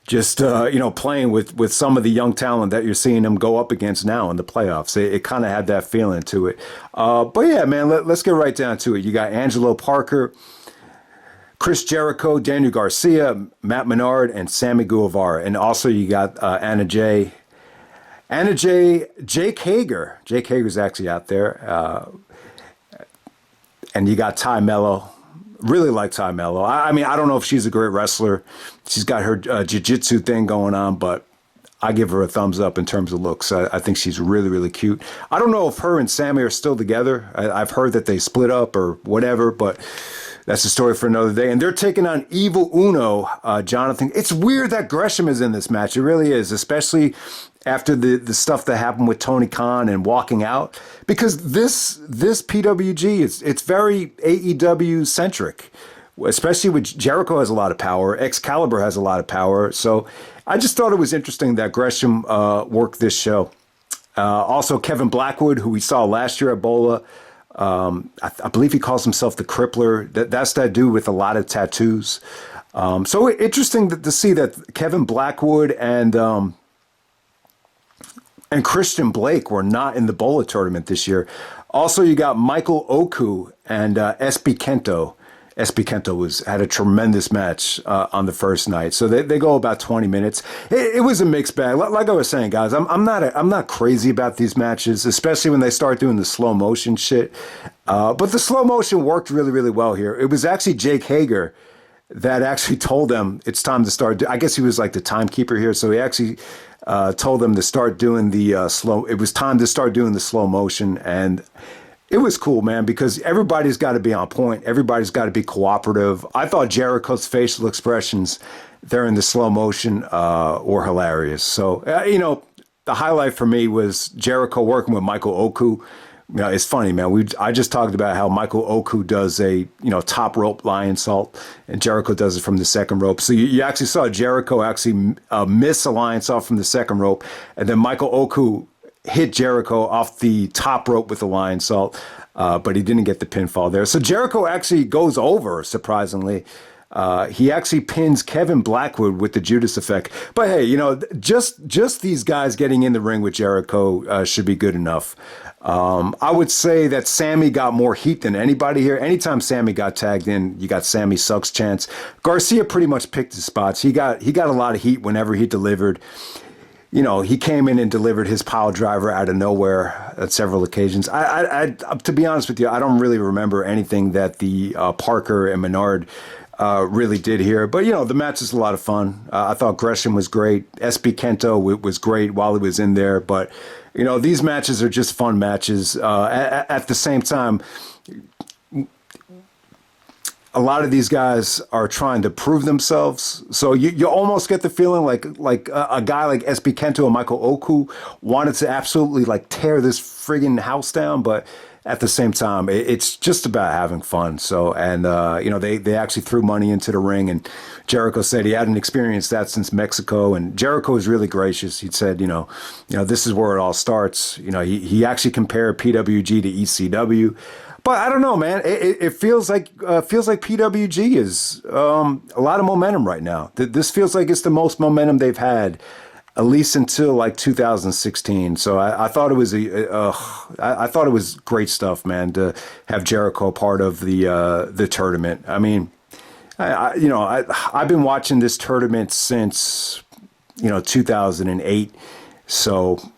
just, playing with some of the young talent that you're seeing him go up against now in the playoffs. It kind of had that feeling to it. But yeah, man, let's get right down to it. You got Angelo Parker, Chris Jericho, Daniel Garcia, Matt Menard, and Sammy Guevara. And also you got Jake Hager. Jake Hager's actually out there. And you got Ty Mello. Really like Ty Mello. I mean, I don't know if she's a great wrestler. She's got her jiu-jitsu thing going on, but I give her a thumbs up in terms of looks. I think she's really, really cute. I don't know if her and Sammy are still together. I've heard that they split up or whatever, but that's a story for another day. And they're taking on Evil Uno, Jonathan. It's weird that Gresham is in this match. It really is, especially after the stuff that happened with Tony Khan and walking out, because this PWG, it's very AEW centric, especially with Jericho has a lot of power. Excalibur has a lot of power. So I just thought it was interesting that Gresham worked this show. Also, Kevin Blackwood, who we saw last year at BOLA, I believe he calls himself the Crippler. That's that dude with a lot of tattoos. So interesting to see that Kevin Blackwood and Christian Blake were not in the BOLA tournament this year. Also, you got Michael Oku and SB KENTo. SB KENTo had a tremendous match on the first night. So they go about 20 minutes. It was a mixed bag. Like I was saying, guys, I'm not crazy about these matches, especially when they start doing the slow motion shit. But the slow motion worked really, really well here. It was actually Jake Hager that actually told them it's time to start. I guess he was like the timekeeper here. So he actually told them to start doing the slow. It was time to start doing the slow motion. And it was cool, man, because everybody's got to be on point. Everybody's got to be cooperative. I thought Jericho's facial expressions there in the slow motion were hilarious. So, the highlight for me was Jericho working with Michael Oku. It's funny, man. I just talked about how Michael Oku does a, top rope lion salt, and Jericho does it from the second rope. So you actually saw Jericho actually miss a lion salt from the second rope, and then Michael Oku hit Jericho off the top rope with the lion salt, but he didn't get the pinfall there. So Jericho actually goes over, surprisingly. He actually pins Kevin Blackwood with the Judas effect. But hey, just these guys getting in the ring with Jericho should be good enough. I would say that Sammy got more heat than anybody here. Anytime Sammy got tagged in, you got Sammy sucks chance. Garcia pretty much picked his spots. He got a lot of heat whenever he delivered. he came in and delivered his pile driver out of nowhere at several occasions. To be honest with you, I don't really remember anything that the Parker and Menard really did here. But, the match is a lot of fun. I thought Gresham was great. SB KENTo was great while he was in there. But, these matches are just fun matches. At the same time, a lot of these guys are trying to prove themselves. So you almost get the feeling like a guy like SB KENTo and Michael Oku wanted to absolutely tear this friggin' house down, but at the same time, it's just about having fun. So, and they actually threw money into the ring, and Jericho said he hadn't experienced that since Mexico, and Jericho was really gracious. He said, this is where it all starts. He actually compared PWG to ECW. But I don't know, man. It feels like PWG is a lot of momentum right now. This feels like it's the most momentum they've had, at least until 2016. So I thought it was I thought it was great stuff, man, to have Jericho part of the tournament. I mean, I've been watching this tournament since 2008. So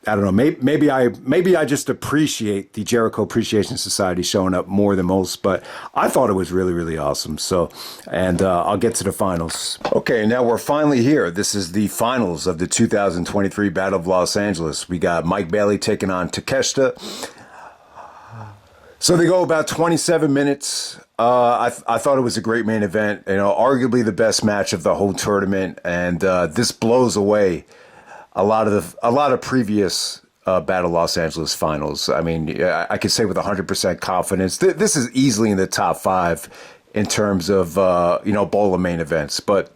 I don't know. Maybe I just appreciate the Jericho Appreciation Society showing up more than most, but I thought it was really, really awesome. So, and I'll get to the finals. Okay, now we're finally here. This is the finals of the 2023 Battle of Los Angeles. We got Mike Bailey taking on Takeshita. So they go about 27 minutes. I thought it was a great main event. Arguably the best match of the whole tournament, and this blows away a lot of previous Battle Los Angeles finals. I mean, I could say with 100% confidence, this is easily in the top 5 in terms of BOLA main events. But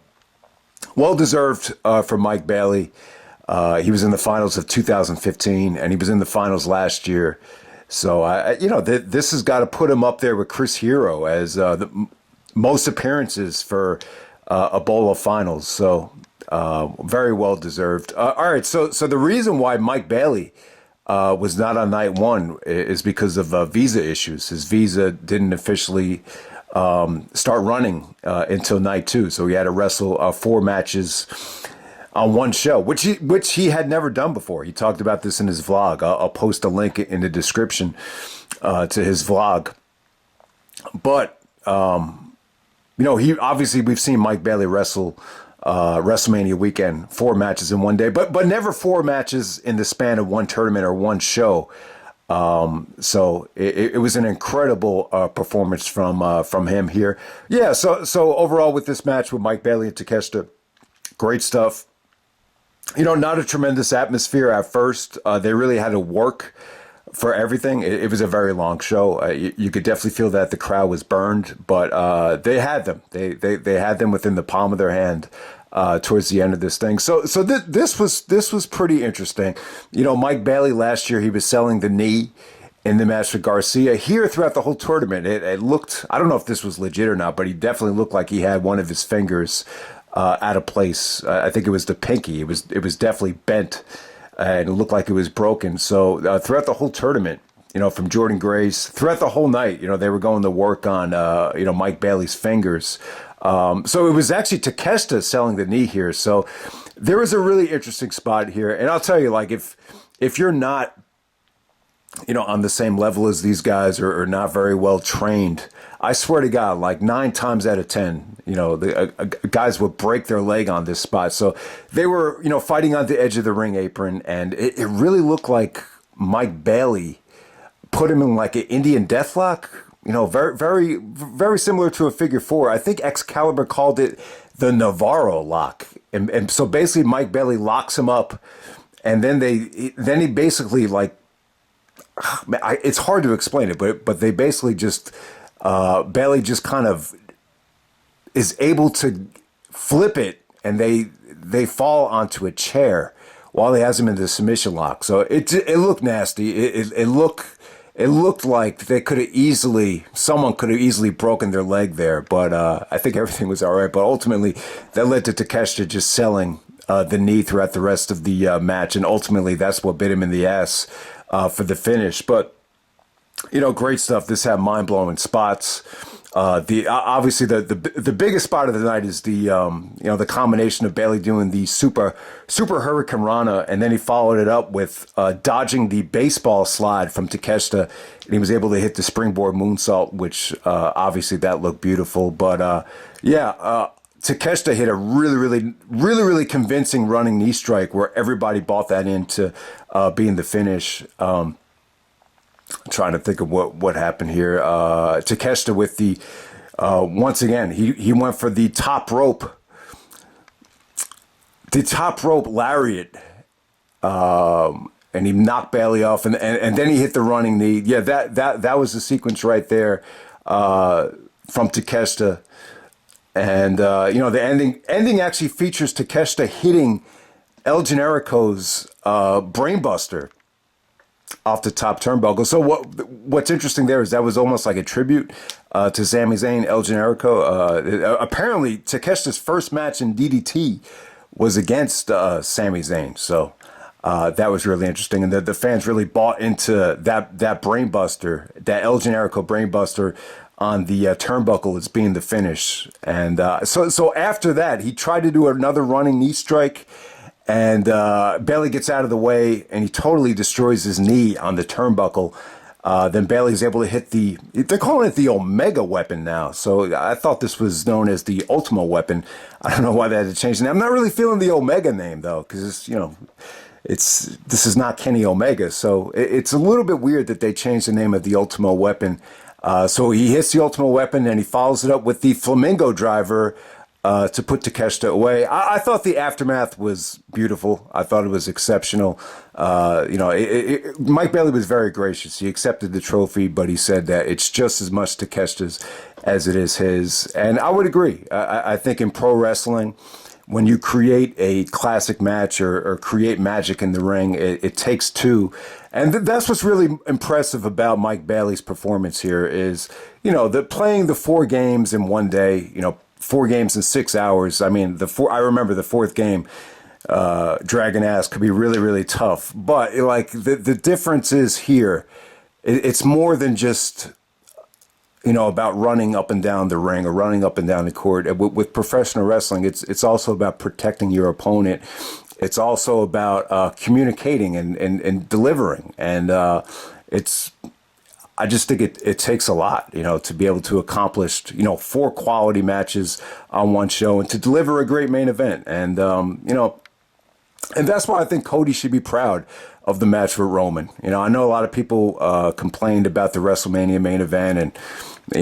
well deserved for Mike Bailey. He was in the finals of 2015, and he was in the finals last year. So this has got to put him up there with Chris Hero as the most appearances for a BOLA finals. So. Very well deserved. All right, so the reason why Mike Bailey was not on night 1 is because of visa issues. His visa didn't officially start running until night 2, so he had to wrestle 4 matches on one show, which he had never done before. He talked about this in his vlog. I'll post a link in the description to his vlog. But he obviously, we've seen Mike Bailey wrestle WrestleMania weekend, 4 matches in one day, but never 4 matches in the span of one tournament or one show. So it was an incredible performance from him here. Yeah. So overall with this match with Mike Bailey and Takeshita, great stuff. Not a tremendous atmosphere at first. They really had to work for everything. It was a very long show. You could definitely feel that the crowd was burned, but they had them. They had them within the palm of their hand towards the end of this thing. So this was pretty interesting. Mike Bailey last year, he was selling the knee in the match with Garcia. Here throughout the whole tournament, it looked, I don't know if this was legit or not, but he definitely looked like he had one of his fingers out of place. I think it was the pinky. It was definitely bent. And it looked like it was broken. So throughout the whole tournament, from Jordynne Grace, throughout the whole night, they were going to work on, Mike Bailey's fingers. So it was actually Takeshita selling the knee here. So there was a really interesting spot here. And I'll tell you, if you're not, on the same level as these guys or not very well trained, I swear to God, 9 times out of 10, the guys would break their leg on this spot. So they were, fighting on the edge of the ring apron, and it really looked like Mike Bailey put him in an Indian deathlock. Very, very, very similar to a figure 4. I think Excalibur called it the Navarro lock, and so basically Mike Bailey locks him up, and then he basically it's hard to explain it, but they basically just Bailey just kind of is able to flip it, and they fall onto a chair while he has him in the submission lock. So it looked nasty. It looked like someone could have easily broken their leg there, but I think everything was all right. But ultimately, that led to Takeshita just selling the knee throughout the rest of the match, and ultimately that's what bit him in the ass for the finish. But great stuff. This had mind-blowing spots. Obviously the biggest spot of the night is the the combination of Bailey doing the super Hurricane Rana, and then he followed it up with dodging the baseball slide from Takeshita, and he was able to hit the springboard moonsault, which obviously that looked beautiful. But Takeshita hit a really convincing running knee strike where everybody bought that into being the finish. Trying to think of what happened here. Takeshita with the once again he went for the top rope lariat, and he knocked Bailey off, and then he hit the running knee. Yeah, that was the sequence right there from Takeshita, and the ending actually features Takeshita hitting El Generico's brainbuster off the top turnbuckle. So what's interesting there is that was almost like a tribute to Sami Zayn, El Generico. Apparently, Takeshita's first match in DDT was against Sami Zayn. So that was really interesting. And the fans really bought into that brainbuster, that El Generico brainbuster on the turnbuckle as being the finish. And so after that, he tried to do another running knee strike, and Bailey gets out of the way, and he totally destroys his knee on the turnbuckle. Then Bailey's able to hit they're calling it the Omega weapon now. So I thought this was known as the Ultimo weapon. I don't know why they had to change the name. I'm not really feeling the Omega name, though, because this is not Kenny Omega. So it's a little bit weird that they changed the name of the Ultimo weapon. So he hits the Ultimo weapon, and he follows it up with the Flamingo driver to put Takeshita away. I thought the aftermath was beautiful. I thought it was exceptional. Mike Bailey was very gracious. He accepted the trophy, but he said that it's just as much Takeshita's as it is his. And I would agree. I think in pro wrestling, when you create a classic match or create magic in the ring, it takes two. And that's what's really impressive about Mike Bailey's performance here is, playing the 4 games in one day, 4 games in 6 hours. I mean, I remember the 4th game, Dragon Ass could be really, really tough. But the difference is here, it's more than just, about running up and down the ring or running up and down the court. With professional wrestling, it's also about protecting your opponent. It's also about communicating and delivering. And I just think it takes a lot, to be able to accomplish, 4 quality matches on one show and to deliver a great main event. And, and that's why I think Cody should be proud of the match with Roman. I know a lot of people complained about the WrestleMania main event, and,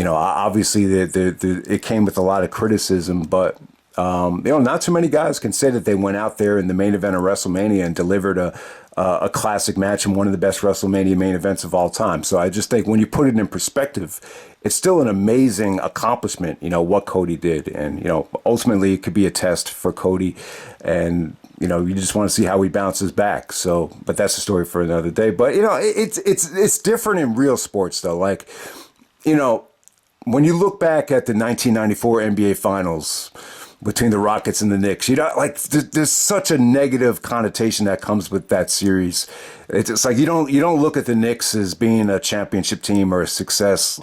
obviously it came with a lot of criticism, but, not too many guys can say that they went out there in the main event of WrestleMania and delivered a classic match and one of the best WrestleMania main events of all time. So I just think when you put it in perspective, it's still an amazing accomplishment, what Cody did. And, ultimately it could be a test for Cody, and, you just want to see how he bounces back. So, but that's a story for another day. But, it's different in real sports though. Like, when you look back at the 1994 NBA Finals between the Rockets and the Knicks, there's such a negative connotation that comes with that series. It's like you don't look at the Knicks as being a championship team or a success.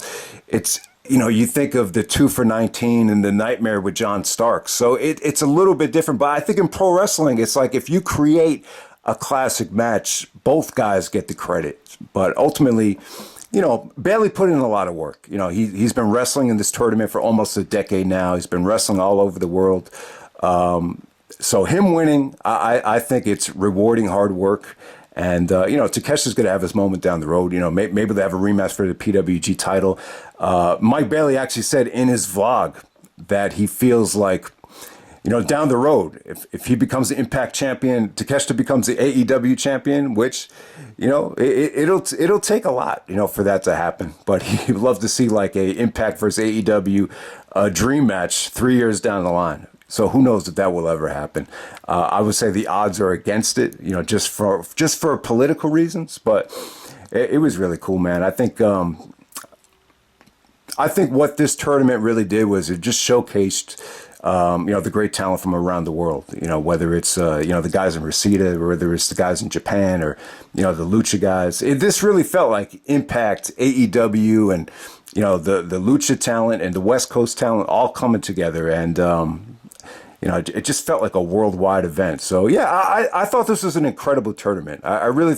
It's you think of the 2 for 19 and the nightmare with John Starks. So it's a little bit different. But I think in pro wrestling, it's like if you create a classic match, both guys get the credit. But ultimately, Bailey put in a lot of work. He's been wrestling in this tournament for almost a decade now. He's been wrestling all over the world. So him winning, I think it's rewarding hard work. And, Takeshi's going to have his moment down the road. Maybe they'll have a rematch for the PWG title. Mike Bailey actually said in his vlog that he feels like, down the road, if he becomes the Impact champion, Takeshita becomes the AEW champion, which, it'll take a lot, for that to happen. But he'd love to see like a Impact versus AEW dream match 3 years down the line. So who knows if that will ever happen? I would say the odds are against it, just for political reasons. But it was really cool, man. I think what this tournament really did was it just showcased the great talent from around the world, whether it's, the guys in Reseda, or whether it's the guys in Japan, or, the Lucha guys. This really felt like Impact, AEW, and, the Lucha talent and the West Coast talent all coming together, and it just felt like a worldwide event. So yeah, I thought this was an incredible tournament. I really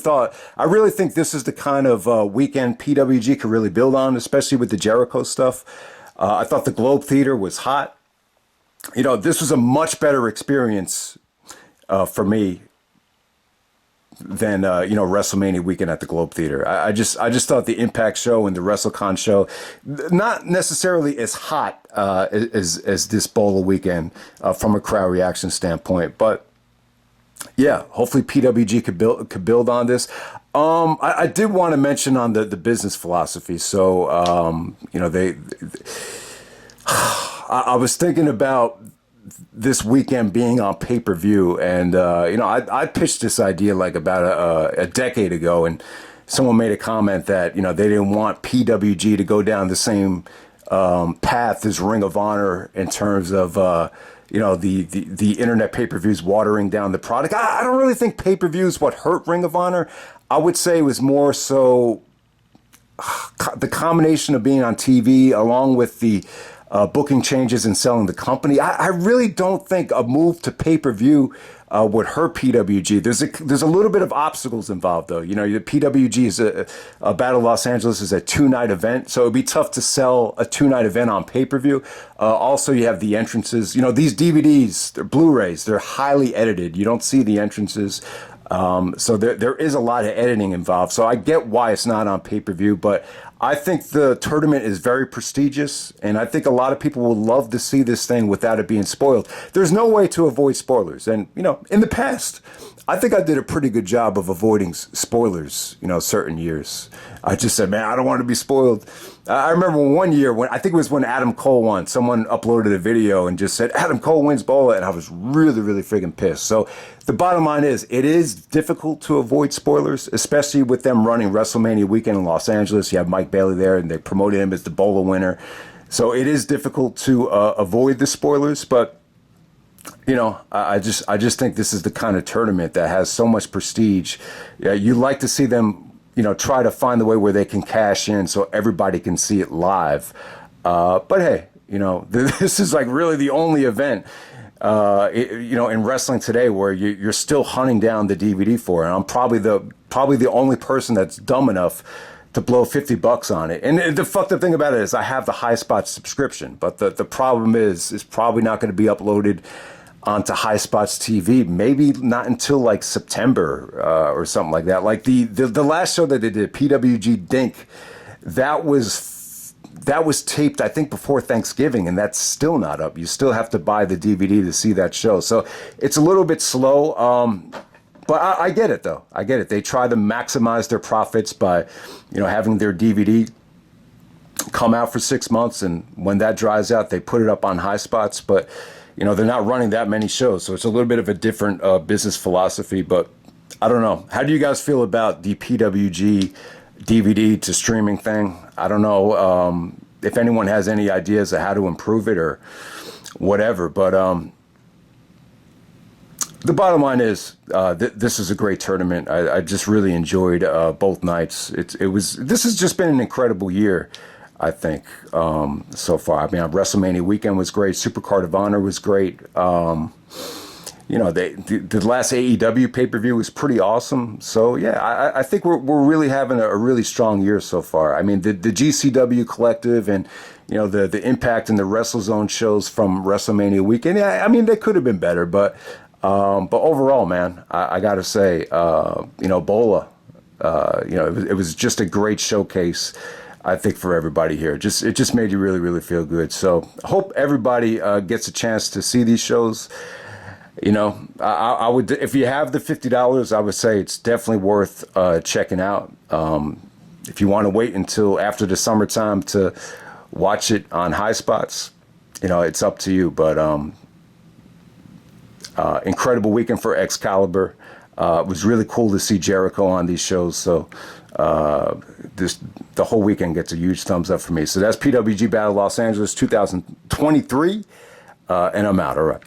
think this is the kind of weekend PWG could really build on, especially with the Jericho stuff. I thought the Globe Theater was hot. This was a much better experience for me than WrestleMania weekend at the Globe Theater. I just thought the Impact show and the WrestleCon show not necessarily as hot as this BOLA weekend from a crowd reaction standpoint, but yeah, hopefully PWG could build on this. I did want to mention on the business philosophy. So I was thinking about this weekend being on pay-per-view, and I pitched this idea like about a decade ago, and someone made a comment that they didn't want PWG to go down the same path as Ring of Honor in terms of the internet pay-per-views watering down the product. I don't really think pay-per-views what hurt Ring of Honor. I would say it was more so the combination of being on TV along with the booking changes and selling the company. I really don't think a move to pay-per-view would hurt PWG. There's a little bit of obstacles involved, though. The PWG is a Battle of Los Angeles is a 2-night event, so it'd be tough to sell a 2-night event on pay-per-view. Also, you have the entrances. These DVDs, they're Blu-rays, they're highly edited. You don't see the entrances. So there is a lot of editing involved. So I get why it's not on pay-per-view, but I think the tournament is very prestigious, and I think a lot of people will love to see this thing without it being spoiled. There's no way to avoid spoilers. And, in the past, I think I did a pretty good job of avoiding spoilers, certain years. I just said, man, I don't want to be spoiled. I remember one year I think it was when Adam Cole won, someone uploaded a video and just said, Adam Cole wins BOLA, and I was really, really friggin' pissed. So the bottom line is, it is difficult to avoid spoilers, especially with them running WrestleMania weekend in Los Angeles. You have Mike Bailey there, and they promoted him as the BOLA winner. So it is difficult to avoid the spoilers, but I just think this is the kind of tournament that has so much prestige. You like to see them, try to find the way where they can cash in so everybody can see it live. But hey, this is like really the only event, in wrestling today where you're still hunting down the DVD for it. And I'm probably the only person that's dumb enough to blow $50 on it. And the fucked up thing about it is I have the High Spots subscription, but the problem is it's probably not going to be uploaded onto High Spots TV, maybe not until like September or something like that. Like the last show that they did, PWG Dink, that was taped, I think, before Thanksgiving, and that's still not up. You still have to buy the DVD to see that show. So it's a little bit slow. But I get it, though. I get it. They try to maximize their profits by, having their DVD come out for 6 months, and when that dries out, they put it up on High Spots. But, they're not running that many shows, so it's a little bit of a different business philosophy. But I don't know. How do you guys feel about the PWG DVD to streaming thing? I don't know if anyone has any ideas of how to improve it or whatever, but the bottom line is this is a great tournament. I just really enjoyed both nights. This has just been an incredible year, I think, so far. I mean, WrestleMania weekend was great. Supercard of Honor was great. The last AEW pay-per-view was pretty awesome. So yeah, I think we're really having a really strong year so far. I mean, the GCW collective and the Impact and the WrestleZone shows from WrestleMania weekend. Yeah, I mean, they could have been better, but overall, man, I got to say, BOLA, it was just a great showcase, I think, for everybody here. It just made you really, really feel good. So I hope everybody gets a chance to see these shows. I would, if you have the $50, I would say it's definitely worth checking out. If you want to wait until after the summertime to watch it on High Spots, it's up to you. But incredible weekend for Excalibur. It was really cool to see Jericho on these shows. So the whole weekend gets a huge thumbs up for me. So that's PWG Battle Los Angeles 2023. And I'm out. All right.